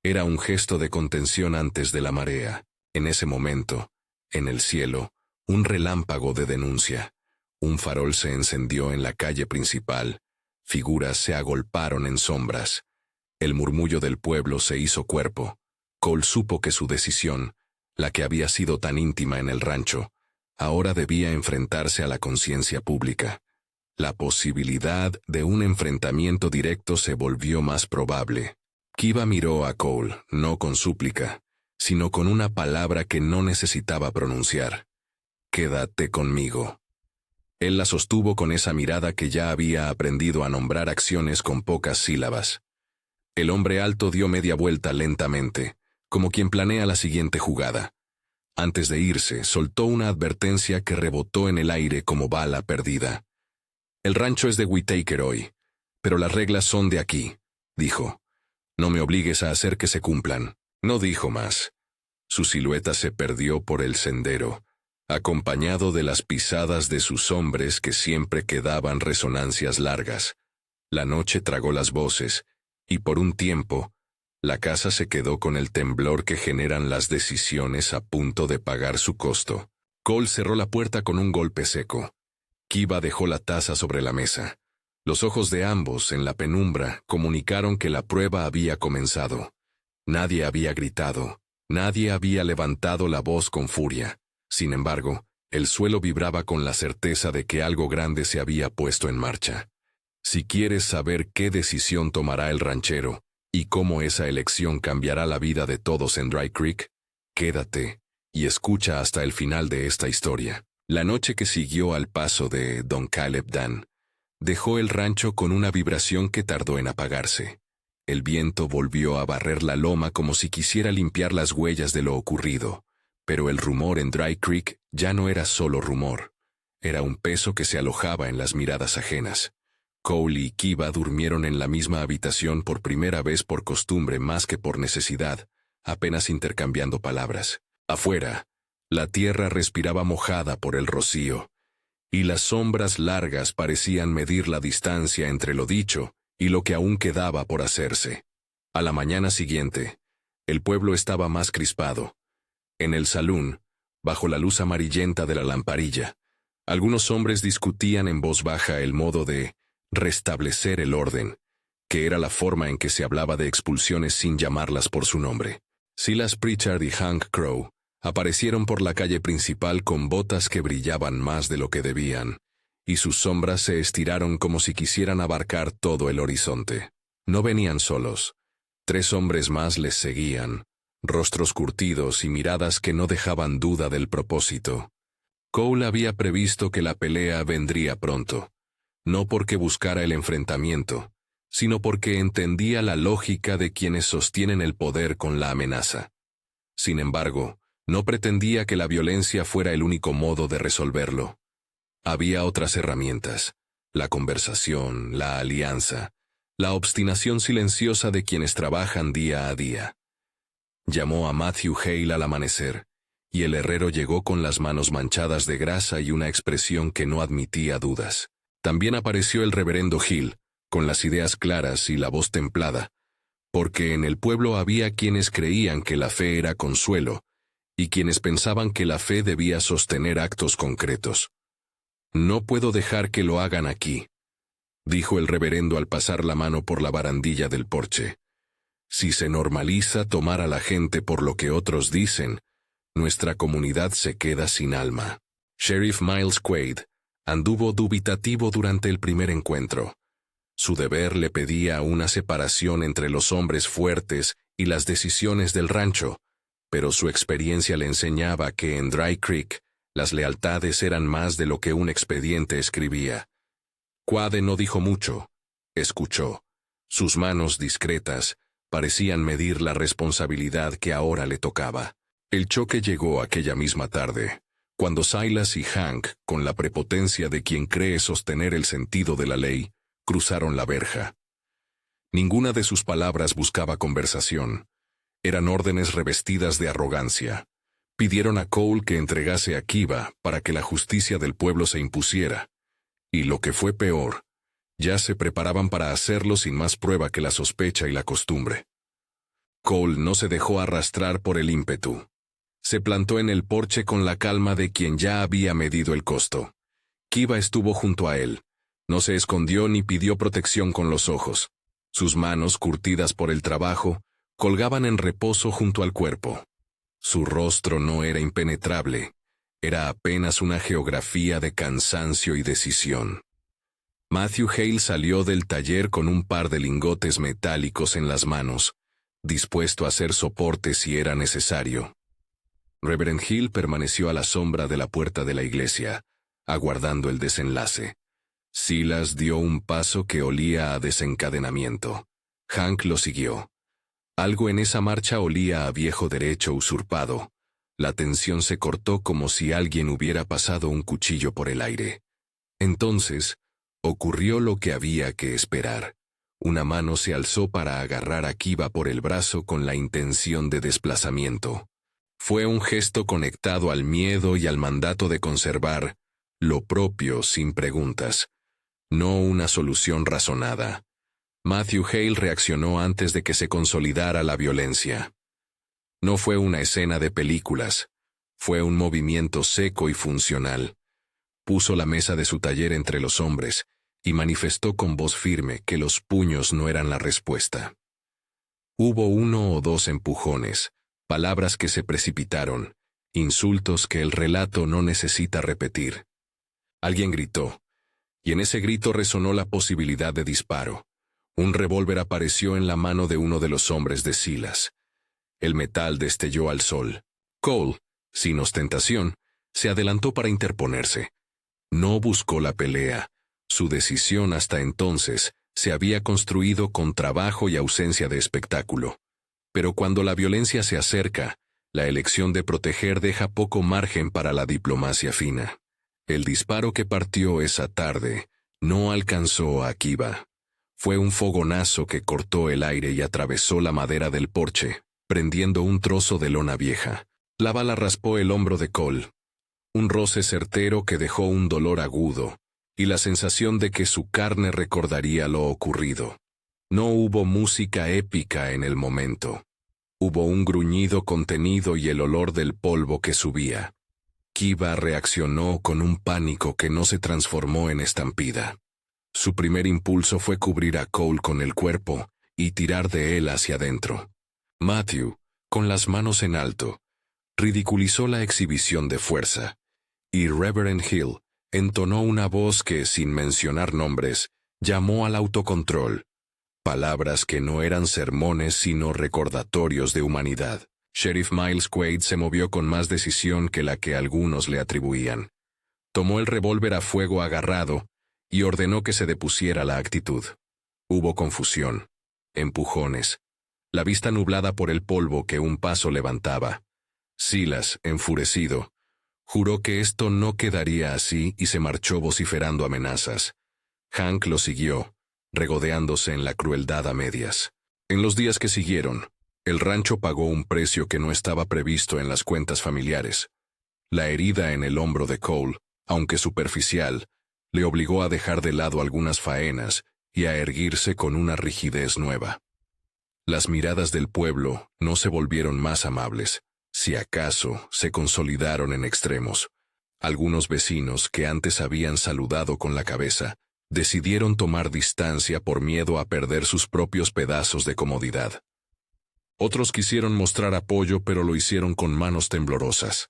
Era un gesto de contención antes de la marea. En ese momento, en el cielo, un relámpago de denuncia. Un farol se encendió en la calle principal. Figuras se agolparon en sombras. El murmullo del pueblo se hizo cuerpo. Cole supo que su decisión, la que había sido tan íntima en el rancho, ahora debía enfrentarse a la conciencia pública. La posibilidad de un enfrentamiento directo se volvió más probable. Kiva miró a Cole, no con súplica, sino con una palabra que no necesitaba pronunciar. «Quédate conmigo». Él la sostuvo con esa mirada que ya había aprendido a nombrar acciones con pocas sílabas. El hombre alto dio media vuelta lentamente, como quien planea la siguiente jugada. Antes de irse, soltó una advertencia que rebotó en el aire como bala perdida. «El rancho es de Whitaker hoy, pero las reglas son de aquí», dijo. «No me obligues a hacer que se cumplan». No dijo más. Su silueta se perdió por el sendero, acompañado de las pisadas de sus hombres que siempre quedaban resonancias largas. La noche tragó las voces, y por un tiempo, la casa se quedó con el temblor que generan las decisiones a punto de pagar su costo. Cole cerró la puerta con un golpe seco. Kiva dejó la taza sobre la mesa. Los ojos de ambos, en la penumbra, comunicaron que la prueba había comenzado. Nadie había gritado, nadie había levantado la voz con furia. Sin embargo, el suelo vibraba con la certeza de que algo grande se había puesto en marcha. Si quieres saber qué decisión tomará el ranchero, y cómo esa elección cambiará la vida de todos en Dry Creek, quédate y escucha hasta el final de esta historia. La noche que siguió al paso de Don Caleb Dunn dejó el rancho con una vibración que tardó en apagarse. El viento volvió a barrer la loma como si quisiera limpiar las huellas de lo ocurrido, pero el rumor en Dry Creek ya no era solo rumor. Era un peso que se alojaba en las miradas ajenas. Cole y Kiva durmieron en la misma habitación por primera vez por costumbre más que por necesidad, apenas intercambiando palabras. Afuera, la tierra respiraba mojada por el rocío, y las sombras largas parecían medir la distancia entre lo dicho y lo que aún quedaba por hacerse. A la mañana siguiente, el pueblo estaba más crispado. En el salón, bajo la luz amarillenta de la lamparilla, algunos hombres discutían en voz baja el modo de restablecer el orden, que era la forma en que se hablaba de expulsiones sin llamarlas por su nombre. Silas Pritchard y Hank Crow aparecieron por la calle principal con botas que brillaban más de lo que debían, y sus sombras se estiraron como si quisieran abarcar todo el horizonte. No venían solos. 3 hombres más les seguían, rostros curtidos y miradas que no dejaban duda del propósito. Cole había previsto que la pelea vendría pronto, no porque buscara el enfrentamiento, sino porque entendía la lógica de quienes sostienen el poder con la amenaza. Sin embargo, no pretendía que la violencia fuera el único modo de resolverlo. Había otras herramientas: la conversación, la alianza, la obstinación silenciosa de quienes trabajan día a día. Llamó a Matthew Hale al amanecer, y el herrero llegó con las manos manchadas de grasa y una expresión que no admitía dudas. También apareció el reverendo Hill, con las ideas claras y la voz templada, porque en el pueblo había quienes creían que la fe era consuelo, y quienes pensaban que la fe debía sostener actos concretos. «No puedo dejar que lo hagan aquí», dijo el reverendo al pasar la mano por la barandilla del porche. «Si se normaliza tomar a la gente por lo que otros dicen, nuestra comunidad se queda sin alma». Sheriff Miles Quaid anduvo dubitativo durante el primer encuentro. Su deber le pedía una separación entre los hombres fuertes y las decisiones del rancho, pero su experiencia le enseñaba que en Dry Creek las lealtades eran más de lo que un expediente escribía. Quade no dijo mucho, escuchó. Sus manos discretas parecían medir la responsabilidad que ahora le tocaba. El choque llegó aquella misma tarde, cuando Silas y Hank, con la prepotencia de quien cree sostener el sentido de la ley, cruzaron la verja. Ninguna de sus palabras buscaba conversación. Eran órdenes revestidas de arrogancia. Pidieron a Cole que entregase a Kiva para que la justicia del pueblo se impusiera. Y lo que fue peor, ya se preparaban para hacerlo sin más prueba que la sospecha y la costumbre. Cole no se dejó arrastrar por el ímpetu. Se plantó en el porche con la calma de quien ya había medido el costo. Kiva estuvo junto a él. No se escondió ni pidió protección con los ojos. Sus manos, curtidas por el trabajo, colgaban en reposo junto al cuerpo. Su rostro no era impenetrable, era apenas una geografía de cansancio y decisión. Matthew Hale salió del taller con un par de lingotes metálicos en las manos, dispuesto a hacer soporte si era necesario. Reverend Hill permaneció a la sombra de la puerta de la iglesia, aguardando el desenlace. Silas dio un paso que olía a desencadenamiento. Hank lo siguió. Algo en esa marcha olía a viejo derecho usurpado. La tensión se cortó como si alguien hubiera pasado un cuchillo por el aire. Entonces, ocurrió lo que había que esperar. Una mano se alzó para agarrar a Kiva por el brazo con la intención de desplazamiento. Fue un gesto conectado al miedo y al mandato de conservar lo propio sin preguntas. No una solución razonada. Matthew Hale reaccionó antes de que se consolidara la violencia. No fue una escena de películas. Fue un movimiento seco y funcional. Puso la mesa de su taller entre los hombres y manifestó con voz firme que los puños no eran la respuesta. Hubo 1 o 2 empujones, palabras que se precipitaron, insultos que el relato no necesita repetir. Alguien gritó, y en ese grito resonó la posibilidad de disparo. Un revólver apareció en la mano de uno de los hombres de Silas. El metal destelló al sol. Cole, sin ostentación, se adelantó para interponerse. No buscó la pelea. Su decisión hasta entonces se había construido con trabajo y ausencia de espectáculo. Pero cuando la violencia se acerca, la elección de proteger deja poco margen para la diplomacia fina. El disparo que partió esa tarde no alcanzó a Kiva. Fue un fogonazo que cortó el aire y atravesó la madera del porche, prendiendo un trozo de lona vieja. La bala raspó el hombro de Cole. Un roce certero que dejó un dolor agudo, y la sensación de que su carne recordaría lo ocurrido. No hubo música épica en el momento. Hubo un gruñido contenido y el olor del polvo que subía. Kiva reaccionó con un pánico que no se transformó en estampida. Su primer impulso fue cubrir a Cole con el cuerpo y tirar de él hacia adentro. Matthew, con las manos en alto, ridiculizó la exhibición de fuerza, y Reverend Hill entonó una voz que, sin mencionar nombres, llamó al autocontrol. Palabras que no eran sermones sino recordatorios de humanidad. Sheriff Miles Quaid se movió con más decisión que la que algunos le atribuían. Tomó el revólver a fuego agarrado y ordenó que se depusiera la actitud. Hubo confusión, empujones, la vista nublada por el polvo que un paso levantaba. Silas, enfurecido, juró que esto no quedaría así y se marchó vociferando amenazas. Hank lo siguió, regodeándose en la crueldad a medias. En los días que siguieron, el rancho pagó un precio que no estaba previsto en las cuentas familiares. La herida en el hombro de Cole, aunque superficial, le obligó a dejar de lado algunas faenas y a erguirse con una rigidez nueva. Las miradas del pueblo no se volvieron más amables. Si acaso, se consolidaron en extremos. Algunos vecinos que antes habían saludado con la cabeza, decidieron tomar distancia por miedo a perder sus propios pedazos de comodidad. Otros quisieron mostrar apoyo, pero lo hicieron con manos temblorosas.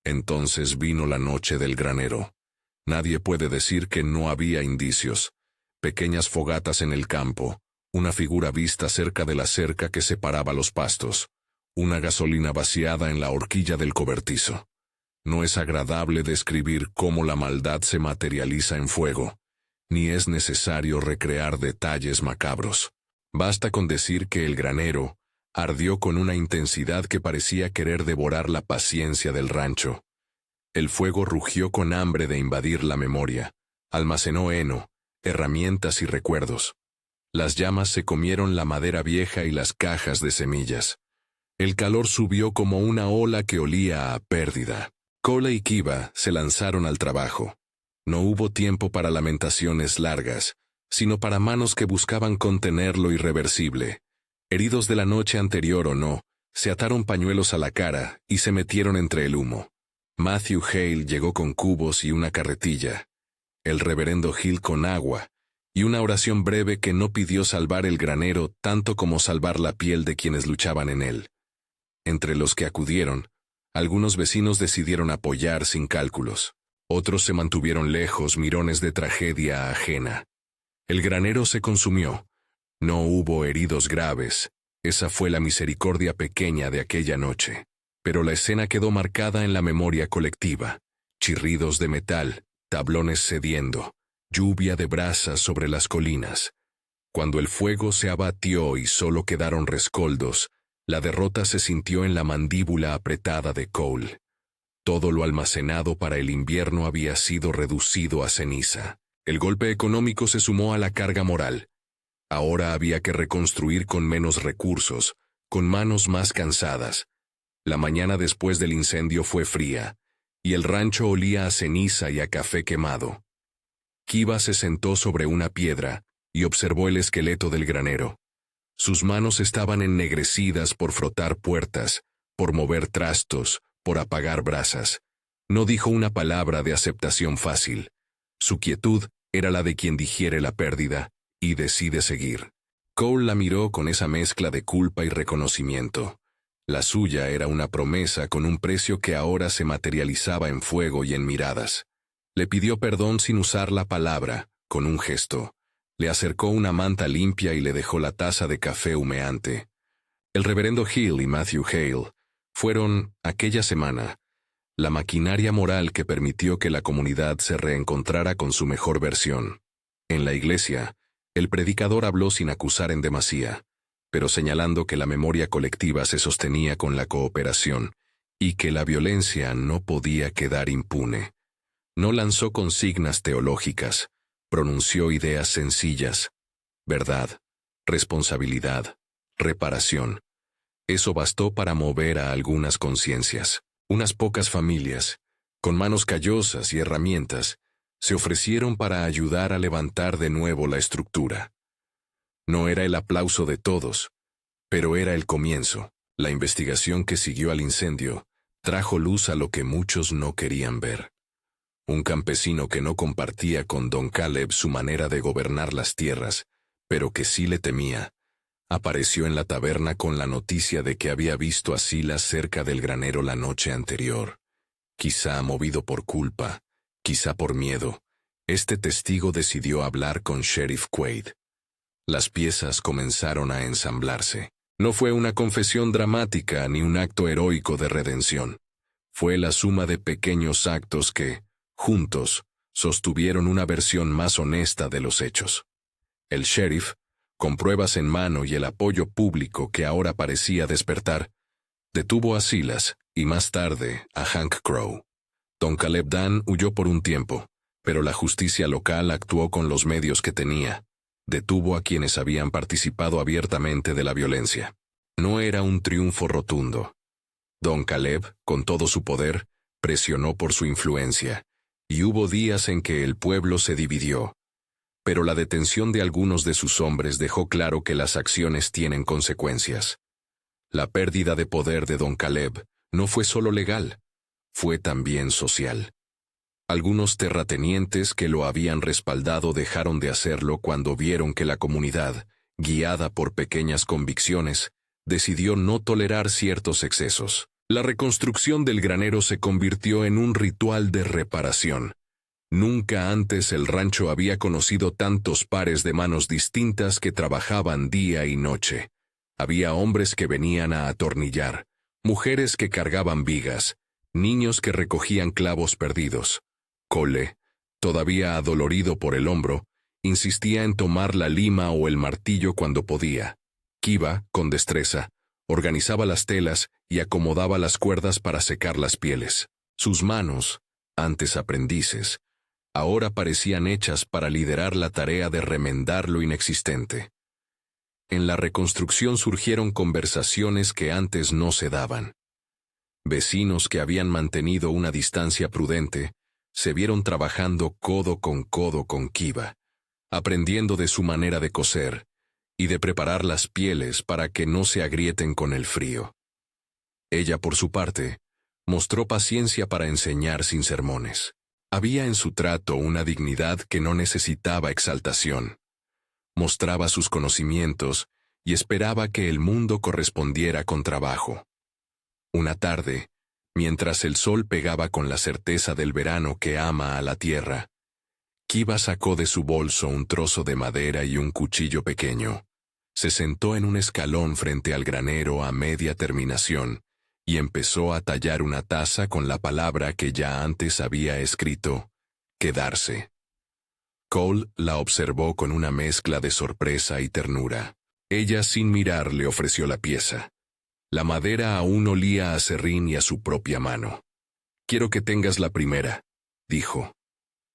Entonces vino la noche del granero. Nadie puede decir que no había indicios. Pequeñas fogatas en el campo, una figura vista cerca de la cerca que separaba los pastos, una gasolina vaciada en la horquilla del cobertizo. No es agradable describir cómo la maldad se materializa en fuego, ni es necesario recrear detalles macabros. Basta con decir que el granero ardió con una intensidad que parecía querer devorar la paciencia del rancho. El fuego rugió con hambre de invadir la memoria, almacenó heno, herramientas y recuerdos. Las llamas se comieron la madera vieja y las cajas de semillas. El calor subió como una ola que olía a pérdida. Cole y Kiva se lanzaron al trabajo. No hubo tiempo para lamentaciones largas, sino para manos que buscaban contener lo irreversible. Heridos de la noche anterior o no, se ataron pañuelos a la cara y se metieron entre el humo. Matthew Hale llegó con cubos y una carretilla. El reverendo Hill con agua, y una oración breve que no pidió salvar el granero tanto como salvar la piel de quienes luchaban en él. Entre los que acudieron, algunos vecinos decidieron apoyar sin cálculos. Otros se mantuvieron lejos, mirones de tragedia ajena. El granero se consumió. No hubo heridos graves. Esa fue la misericordia pequeña de aquella noche. Pero la escena quedó marcada en la memoria colectiva. Chirridos de metal, tablones cediendo, lluvia de brasas sobre las colinas. Cuando el fuego se abatió y solo quedaron rescoldos, la derrota se sintió en la mandíbula apretada de Cole. Todo lo almacenado para el invierno había sido reducido a ceniza. El golpe económico se sumó a la carga moral. Ahora había que reconstruir con menos recursos, con manos más cansadas. La mañana después del incendio fue fría, y el rancho olía a ceniza y a café quemado. Kiva se sentó sobre una piedra y observó el esqueleto del granero. Sus manos estaban ennegrecidas por frotar puertas, por mover trastos, por apagar brasas. No dijo una palabra de aceptación fácil. Su quietud era la de quien digiere la pérdida y decide seguir. Cole la miró con esa mezcla de culpa y reconocimiento. La suya era una promesa con un precio que ahora se materializaba en fuego y en miradas. Le pidió perdón sin usar la palabra, con un gesto. Le acercó una manta limpia y le dejó la taza de café humeante. El reverendo Hill y Matthew Hale fueron, aquella semana, la maquinaria moral que permitió que la comunidad se reencontrara con su mejor versión. En la iglesia, el predicador habló sin acusar en demasía, pero señalando que la memoria colectiva se sostenía con la cooperación y que la violencia no podía quedar impune. No lanzó consignas teológicas, pronunció ideas sencillas: verdad, responsabilidad, reparación. Eso bastó para mover a algunas conciencias. Unas pocas familias, con manos callosas y herramientas, se ofrecieron para ayudar a levantar de nuevo la estructura. No era el aplauso de todos, pero era el comienzo. La investigación que siguió al incendio trajo luz a lo que muchos no querían ver. Un campesino que no compartía con Don Caleb su manera de gobernar las tierras, pero que sí le temía, apareció en la taberna con la noticia de que había visto a Silas cerca del granero la noche anterior. Quizá movido por culpa, quizá por miedo, este testigo decidió hablar con Sheriff Quaid. Las piezas comenzaron a ensamblarse. No fue una confesión dramática ni un acto heroico de redención. Fue la suma de pequeños actos que, juntos, sostuvieron una versión más honesta de los hechos. El sheriff, con pruebas en mano y el apoyo público que ahora parecía despertar, detuvo a Silas y más tarde a Hank Crow. Don Caleb Dunn huyó por un tiempo, pero la justicia local actuó con los medios que tenía. Detuvo a quienes habían participado abiertamente de la violencia. No era un triunfo rotundo. Don Caleb, con todo su poder, presionó por su influencia, y hubo días en que el pueblo se dividió. Pero la detención de algunos de sus hombres dejó claro que las acciones tienen consecuencias. La pérdida de poder de Don Caleb No fue solo legal, fue también social. Algunos terratenientes que lo habían respaldado dejaron de hacerlo cuando vieron que la comunidad, guiada por pequeñas convicciones, decidió no tolerar ciertos excesos. La reconstrucción del granero se convirtió en un ritual de reparación. Nunca antes el rancho había conocido tantos pares de manos distintas que trabajaban día y noche. Había hombres que venían a atornillar, mujeres que cargaban vigas, niños que recogían clavos perdidos. Cole, todavía adolorido por el hombro, insistía en tomar la lima o el martillo cuando podía. Kiva, con destreza, organizaba las telas y acomodaba las cuerdas para secar las pieles. Sus manos, antes aprendices, ahora parecían hechas para liderar la tarea de remendar lo inexistente. En la reconstrucción surgieron conversaciones que antes no se daban. Vecinos que habían mantenido una distancia prudente se vieron trabajando codo con Kiva, aprendiendo de su manera de coser y de preparar las pieles para que no se agrieten con el frío. Ella, por su parte, mostró paciencia para enseñar sin sermones. Había en su trato una dignidad que no necesitaba exaltación. Mostraba sus conocimientos y esperaba que el mundo correspondiera con trabajo. Una tarde, mientras el sol pegaba con la certeza del verano que ama a la tierra, Kiva sacó de su bolso un trozo de madera y un cuchillo pequeño. Se sentó en un escalón frente al granero a media terminación y empezó a tallar una taza con la palabra que ya antes había escrito: quedarse. Cole la observó con una mezcla de sorpresa y ternura. Ella, sin mirar, le ofreció la pieza. La madera aún olía a serrín y a su propia mano. «Quiero que tengas la primera», dijo.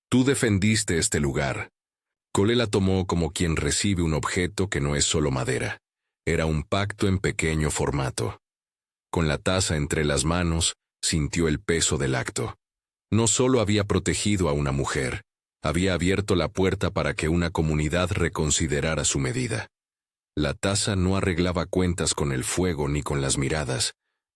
«Tú defendiste este lugar». Cole la tomó como quien recibe un objeto que no es solo madera. Era un pacto en pequeño formato. Con la taza entre las manos, sintió el peso del acto. No solo había protegido a una mujer, había abierto la puerta para que una comunidad reconsiderara su medida. La taza no arreglaba cuentas con el fuego ni con las miradas,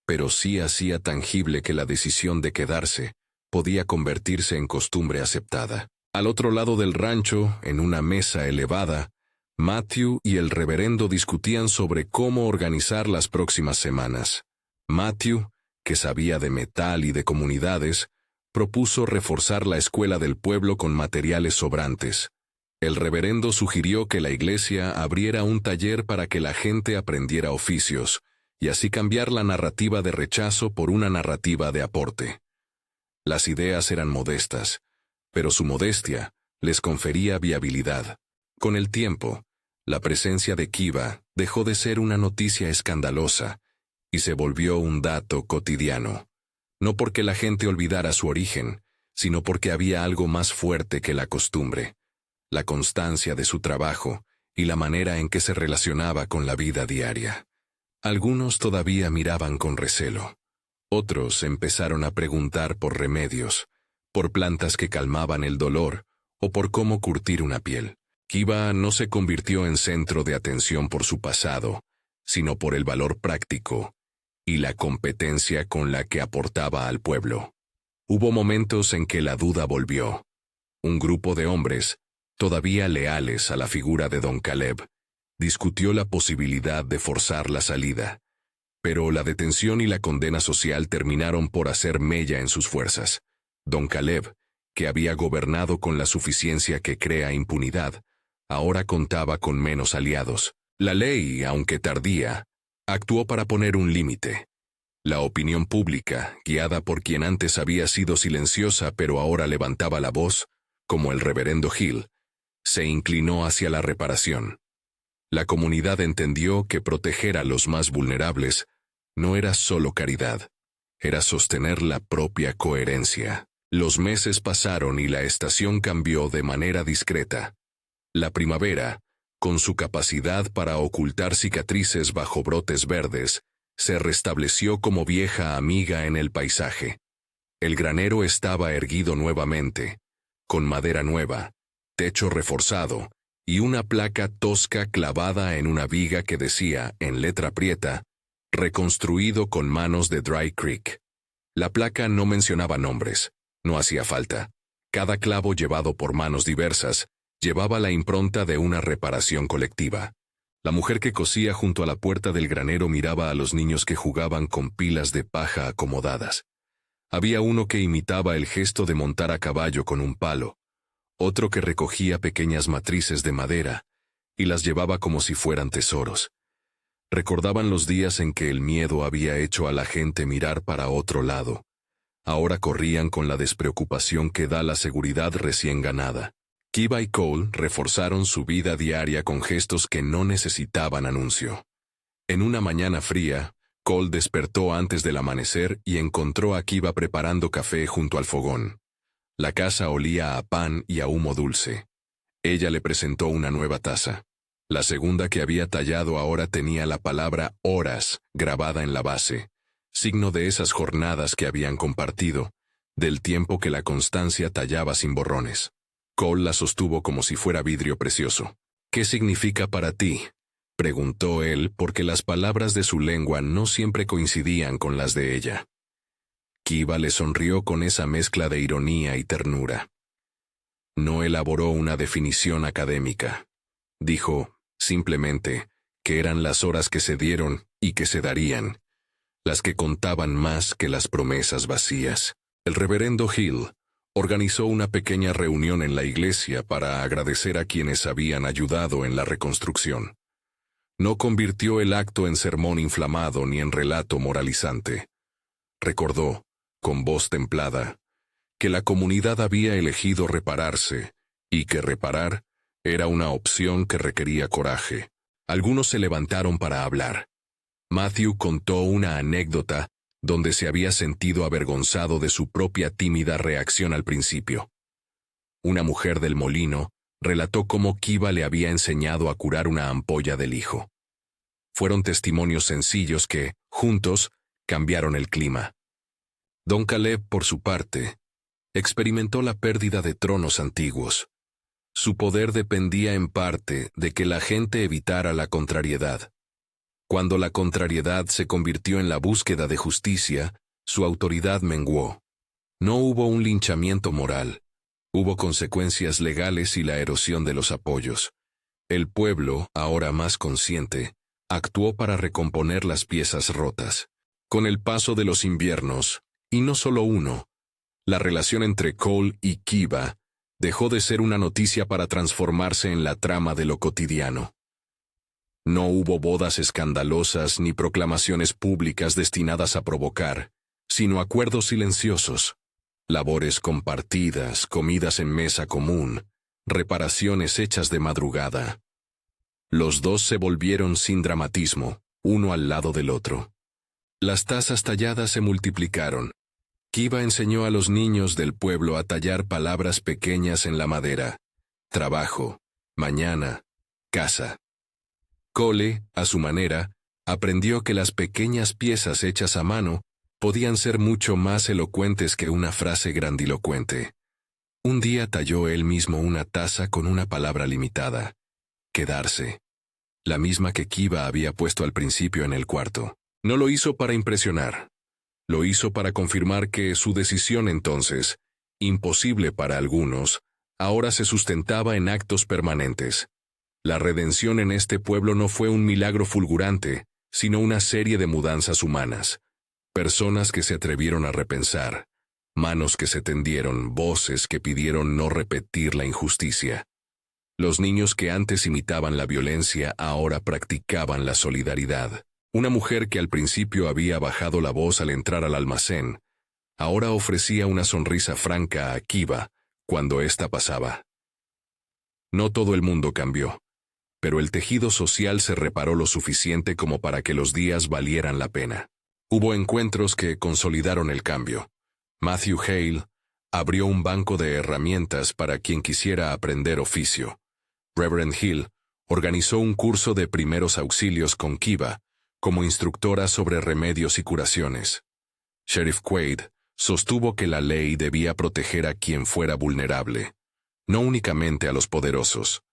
pero sí hacía tangible que la decisión de quedarse podía convertirse en costumbre aceptada. Al otro lado del rancho, en una mesa elevada, Matthew y el reverendo discutían sobre cómo organizar las próximas semanas. Matthew, que sabía de metal y de comunidades, propuso reforzar la escuela del pueblo con materiales sobrantes. El reverendo sugirió que la iglesia abriera un taller para que la gente aprendiera oficios, y así cambiar la narrativa de rechazo por una narrativa de aporte. Las ideas eran modestas, pero su modestia les confería viabilidad. Con el tiempo, la presencia de Kiva dejó de ser una noticia escandalosa y se volvió un dato cotidiano. No porque la gente olvidara su origen, sino porque había algo más fuerte que la costumbre: la constancia de su trabajo y la manera en que se relacionaba con la vida diaria. Algunos todavía miraban con recelo. Otros empezaron a preguntar por remedios, por plantas que calmaban el dolor o por cómo curtir una piel. Kiva no se convirtió en centro de atención por su pasado, sino por el valor práctico y la competencia con la que aportaba al pueblo. Hubo momentos en que la duda volvió. Un grupo de hombres, todavía leales a la figura de Don Caleb, discutió la posibilidad de forzar la salida, pero la detención y la condena social terminaron por hacer mella en sus fuerzas. Don Caleb, que había gobernado con la suficiencia que crea impunidad, ahora contaba con menos aliados. La ley, aunque tardía, actuó para poner un límite. La opinión pública, guiada por quien antes había sido silenciosa pero ahora levantaba la voz, como el reverendo Hill, se inclinó hacia la reparación. La comunidad entendió que proteger a los más vulnerables no era solo caridad, era sostener la propia coherencia. Los meses pasaron y la estación cambió de manera discreta. La primavera, con su capacidad para ocultar cicatrices bajo brotes verdes, se restableció como vieja amiga en el paisaje. El granero estaba erguido nuevamente, con madera nueva, techo reforzado, y una placa tosca clavada en una viga que decía, en letra prieta, reconstruido con manos de Dry Creek. La placa no mencionaba nombres, no hacía falta. Cada clavo llevado por manos diversas llevaba la impronta de una reparación colectiva. La mujer que cosía junto a la puerta del granero miraba a los niños que jugaban con pilas de paja acomodadas. Había uno que imitaba el gesto de montar a caballo con un palo, otro que recogía pequeñas matrices de madera y las llevaba como si fueran tesoros. Recordaban los días en que el miedo había hecho a la gente mirar para otro lado. Ahora corrían con la despreocupación que da la seguridad recién ganada. Kiva y Cole reforzaron su vida diaria con gestos que no necesitaban anuncio. En una mañana fría, Cole despertó antes del amanecer y encontró a Kiva preparando café junto al fogón. La casa olía a pan y a humo dulce. Ella le presentó una nueva taza. La segunda que había tallado ahora tenía la palabra horas grabada en la base, signo de esas jornadas que habían compartido, del tiempo que la constancia tallaba sin borrones. Cole la sostuvo como si fuera vidrio precioso. «¿Qué significa para ti?», preguntó él, porque las palabras de su lengua no siempre coincidían con las de ella. Kiva le sonrió con esa mezcla de ironía y ternura. No elaboró una definición académica. Dijo, simplemente, que eran las horas que se dieron y que se darían, las que contaban más que las promesas vacías. El reverendo Hill organizó una pequeña reunión en la iglesia para agradecer a quienes habían ayudado en la reconstrucción. No convirtió el acto en sermón inflamado ni en relato moralizante. Recordó, con voz templada, que la comunidad había elegido repararse y que reparar era una opción que requería coraje. Algunos se levantaron para hablar. Matthew contó una anécdota donde se había sentido avergonzado de su propia tímida reacción al principio. Una mujer del molino relató cómo Kiva le había enseñado a curar una ampolla del hijo. Fueron testimonios sencillos que, juntos, cambiaron el clima. Don Caleb, por su parte, experimentó la pérdida de tronos antiguos. Su poder dependía en parte de que la gente evitara la contrariedad. Cuando la contrariedad se convirtió en la búsqueda de justicia, su autoridad menguó. No hubo un linchamiento moral. Hubo consecuencias legales y la erosión de los apoyos. El pueblo, ahora más consciente, actuó para recomponer las piezas rotas. Con el paso de los inviernos, y no solo uno, la relación entre Cole y Kiva dejó de ser una noticia para transformarse en la trama de lo cotidiano. No hubo bodas escandalosas ni proclamaciones públicas destinadas a provocar, sino acuerdos silenciosos, labores compartidas, comidas en mesa común, reparaciones hechas de madrugada. Los dos se volvieron sin dramatismo, uno al lado del otro. Las tazas talladas se multiplicaron. Kiva enseñó a los niños del pueblo a tallar palabras pequeñas en la madera: trabajo, mañana, casa. Cole, a su manera, aprendió que las pequeñas piezas hechas a mano podían ser mucho más elocuentes que una frase grandilocuente. Un día talló él mismo una taza con una palabra limitada: quedarse, la misma que Kiva había puesto al principio en el cuarto. No lo hizo para impresionar. Lo hizo para confirmar que su decisión entonces, imposible para algunos, ahora se sustentaba en actos permanentes. La redención en este pueblo no fue un milagro fulgurante, sino una serie de mudanzas humanas. Personas que se atrevieron a repensar, manos que se tendieron, voces que pidieron no repetir la injusticia. Los niños que antes imitaban la violencia ahora practicaban la solidaridad. Una mujer que al principio había bajado la voz al entrar al almacén, ahora ofrecía una sonrisa franca a Kiva cuando ésta pasaba. No todo el mundo cambió, pero el tejido social se reparó lo suficiente como para que los días valieran la pena. Hubo encuentros que consolidaron el cambio. Matthew Hale abrió un banco de herramientas para quien quisiera aprender oficio. Reverend Hill organizó un curso de primeros auxilios con Kiva, como instructora sobre remedios y curaciones. Sheriff Quaid sostuvo que la ley debía proteger a quien fuera vulnerable, no únicamente a los poderosos.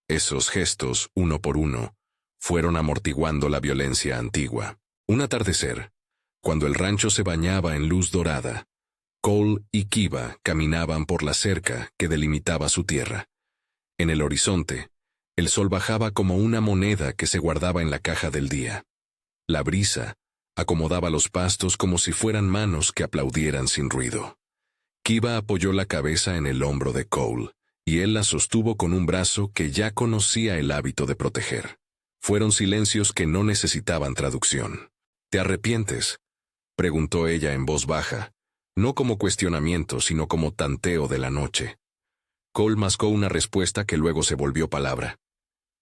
Esos gestos, uno por uno, fueron amortiguando la violencia antigua. Un atardecer, cuando el rancho se bañaba en luz dorada, Cole y Kiva caminaban por la cerca que delimitaba su tierra. En el horizonte, el sol bajaba como una moneda que se guardaba en la caja del día. La brisa acomodaba los pastos como si fueran manos que aplaudieran sin ruido. Kiva apoyó la cabeza en el hombro de Cole, y él la sostuvo con un brazo que ya conocía el hábito de proteger. Fueron silencios que no necesitaban traducción. ¿Te arrepientes?, preguntó ella en voz baja, no como cuestionamiento, sino como tanteo de la noche. Cole mascó una respuesta que luego se volvió palabra.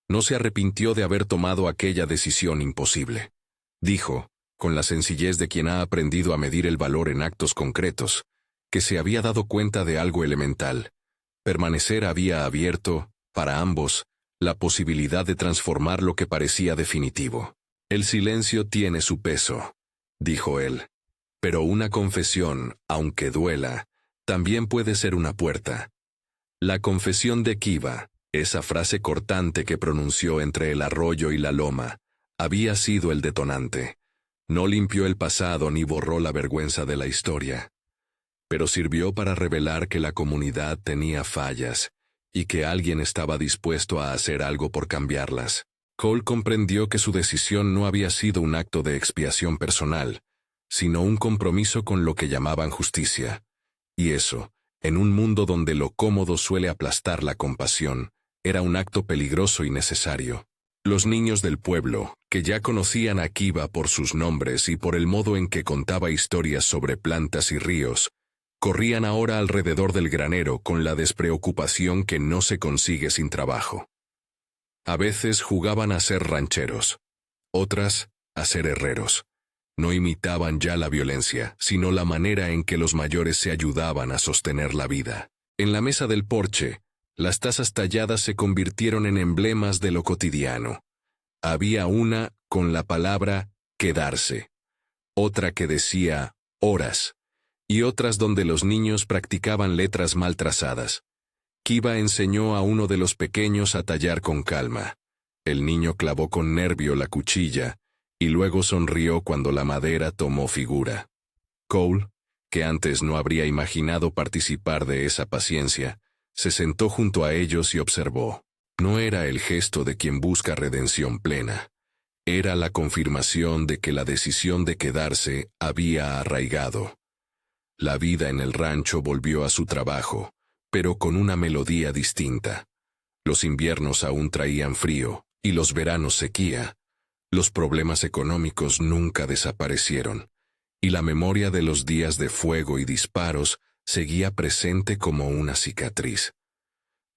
No se arrepintió de haber tomado aquella decisión imposible. Dijo, con la sencillez de quien ha aprendido a medir el valor en actos concretos, que se había dado cuenta de algo elemental. Permanecer había abierto, para ambos, la posibilidad de transformar lo que parecía definitivo. El silencio tiene su peso, dijo él. Pero una confesión, aunque duela, también puede ser una puerta. La confesión de Kiva, esa frase cortante que pronunció entre el arroyo y la loma, había sido el detonante. No limpió el pasado ni borró la vergüenza de la historia. Pero sirvió para revelar que la comunidad tenía fallas y que alguien estaba dispuesto a hacer algo por cambiarlas. Cole comprendió que su decisión no había sido un acto de expiación personal, sino un compromiso con lo que llamaban justicia. Y eso, en un mundo donde lo cómodo suele aplastar la compasión, era un acto peligroso y necesario. Los niños del pueblo, que ya conocían a Kiva por sus nombres y por el modo en que contaba historias sobre plantas y ríos, corrían ahora alrededor del granero con la despreocupación que no se consigue sin trabajo. A veces jugaban a ser rancheros, otras a ser herreros. No imitaban ya la violencia, sino la manera en que los mayores se ayudaban a sostener la vida. En la mesa del porche, las tazas talladas se convirtieron en emblemas de lo cotidiano. Había una con la palabra quedarse, otra que decía horas, y otras donde los niños practicaban letras mal trazadas. Kiva enseñó a uno de los pequeños a tallar con calma. El niño clavó con nervio la cuchilla, y luego sonrió cuando la madera tomó figura. Cole, que antes no habría imaginado participar de esa paciencia, se sentó junto a ellos y observó. No era el gesto de quien busca redención plena. Era la confirmación de que la decisión de quedarse había arraigado. La vida en el rancho volvió a su trabajo, pero con una melodía distinta. Los inviernos aún traían frío, y los veranos sequía. Los problemas económicos nunca desaparecieron, y la memoria de los días de fuego y disparos seguía presente como una cicatriz.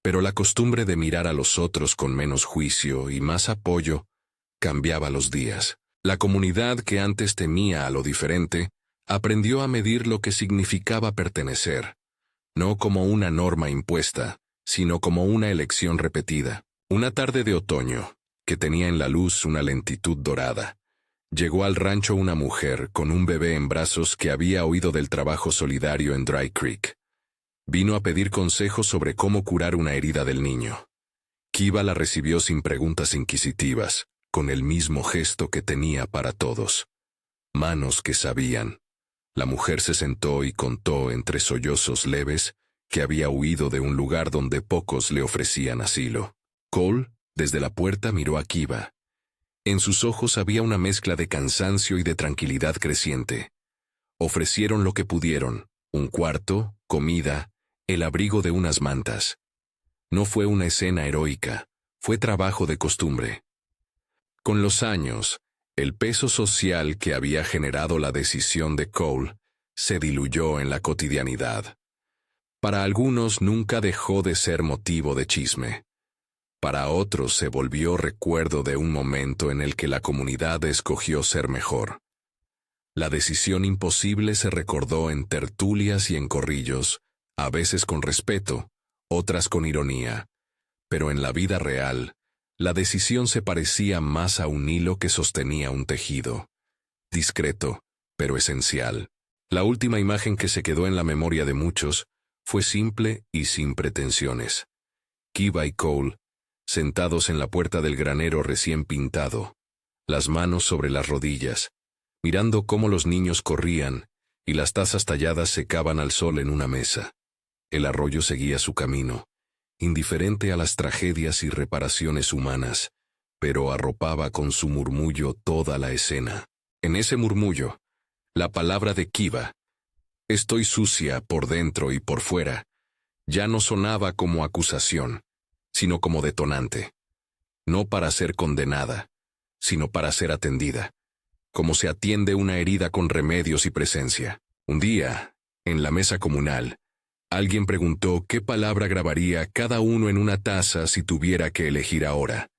Pero la costumbre de mirar a los otros con menos juicio y más apoyo cambiaba los días. La comunidad que antes temía a lo diferente aprendió a medir lo que significaba pertenecer, no como una norma impuesta, sino como una elección repetida. Una tarde de otoño, que tenía en la luz una lentitud dorada, llegó al rancho una mujer con un bebé en brazos que había oído del trabajo solidario en Dry Creek. Vino a pedir consejos sobre cómo curar una herida del niño. Kiva la recibió sin preguntas inquisitivas, con el mismo gesto que tenía para todos. Manos que sabían. La mujer se sentó y contó entre sollozos leves que había huido de un lugar donde pocos le ofrecían asilo. Cole, desde la puerta, miró a Kiva. En sus ojos había una mezcla de cansancio y de tranquilidad creciente. Ofrecieron lo que pudieron: un cuarto, comida, el abrigo de unas mantas. No fue una escena heroica, fue trabajo de costumbre. Con los años, el peso social que había generado la decisión de Cole se diluyó en la cotidianidad. Para algunos nunca dejó de ser motivo de chisme. Para otros se volvió recuerdo de un momento en el que la comunidad escogió ser mejor. La decisión imposible se recordó en tertulias y en corrillos, a veces con respeto, otras con ironía. Pero en la vida real, la decisión se parecía más a un hilo que sostenía un tejido. Discreto, pero esencial. La última imagen que se quedó en la memoria de muchos fue simple y sin pretensiones. Kiva y Cole, sentados en la puerta del granero recién pintado, las manos sobre las rodillas, mirando cómo los niños corrían y las tazas talladas secaban al sol en una mesa. El arroyo seguía su camino, indiferente a las tragedias y reparaciones humanas, pero arropaba con su murmullo toda la escena. En ese murmullo, la palabra de Kiva, estoy sucia por dentro y por fuera, ya no sonaba como acusación, sino como detonante. No para ser condenada, sino para ser atendida, como se atiende una herida con remedios y presencia. Un día, en la mesa comunal, alguien preguntó qué palabra grabaría cada uno en una taza si tuviera que elegir ahora.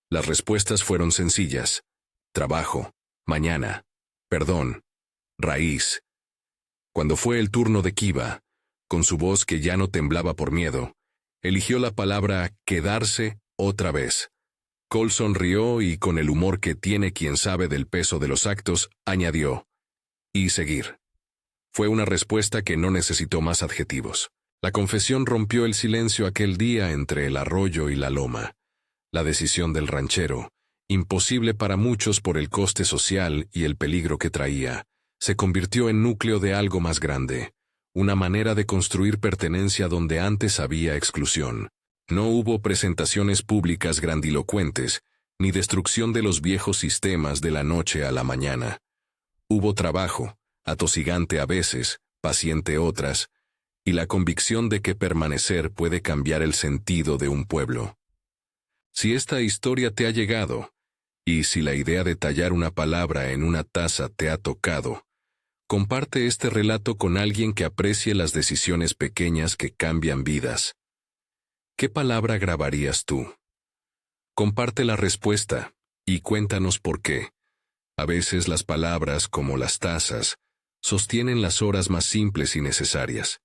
Las respuestas fueron sencillas: trabajo, mañana, perdón, raíz. Cuando fue el turno de Kiva, con su voz que ya no temblaba por miedo, eligió la palabra quedarse otra vez. Cole sonrió y, con el humor que tiene quien sabe del peso de los actos, añadió: y seguir. Fue una respuesta que no necesitó más adjetivos. La confesión rompió el silencio aquel día entre el arroyo y la loma. La decisión del ranchero, imposible para muchos por el coste social y el peligro que traía, se convirtió en núcleo de algo más grande, una manera de construir pertenencia donde antes había exclusión. No hubo presentaciones públicas grandilocuentes, ni destrucción de los viejos sistemas de la noche a la mañana. Hubo trabajo, atosigante a veces, paciente otras, y la convicción de que permanecer puede cambiar el sentido de un pueblo. Si esta historia te ha llegado, y si la idea de tallar una palabra en una taza te ha tocado, comparte este relato con alguien que aprecie las decisiones pequeñas que cambian vidas. ¿Qué palabra grabarías tú? Comparte la respuesta y cuéntanos por qué. A veces las palabras, como las tazas, sostienen las horas más simples y necesarias.